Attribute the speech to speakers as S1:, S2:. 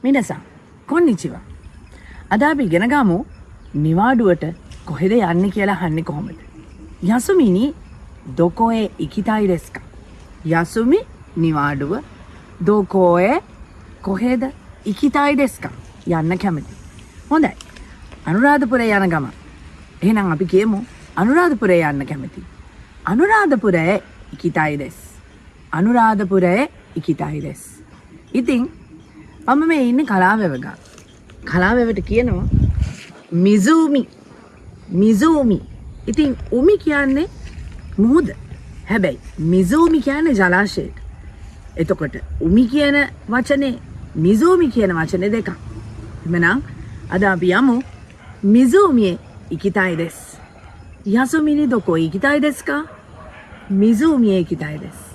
S1: මිනසා කොන්නිචිවා. අද අපි ඉගෙන ගමු නිවාඩුවට කොහෙද යන්නේ කියලා අහන්නේ කොහොමද? යසුමිනි දොකෝයේ ඉකිතායි දෙස්ස කා? යසුමි නිවාඩුව දොකෝයේ කොහෙද ඉකිතායි දෙස්ස කා? යන්න කැමති. හොඳයි. අනුරාධපුරේ යන ගම. එහෙනම් අපි කියමු අනුරාධපුරේ යන්න කැමති. අනුරාධපුරේ ඉකිතායි දෙස්ස. අනුරාධපුරේ ඉකිතායි දෙස්ස. ඉතින් මම මේ ඉන්නේ කලාවැව ගා. කලාවැවට කියනවා මිසූමි. මිසූමි. ඉතින් උමි කියන්නේ මුහුද. හැබැයි මිසූමි කියන්නේ ජලාශයට. එතකොට උමි කියන වචනේ මිසූමි කියන වචනේ දෙකක්. එමනම් අද අපි යමු මිසූමියේ ඉකිතායි දෙස්ස. යසුමිනි දොකෝ ඉකිතායි දෙස්ස කා? මිසූමියේ ඉකිතායි දෙස්ස.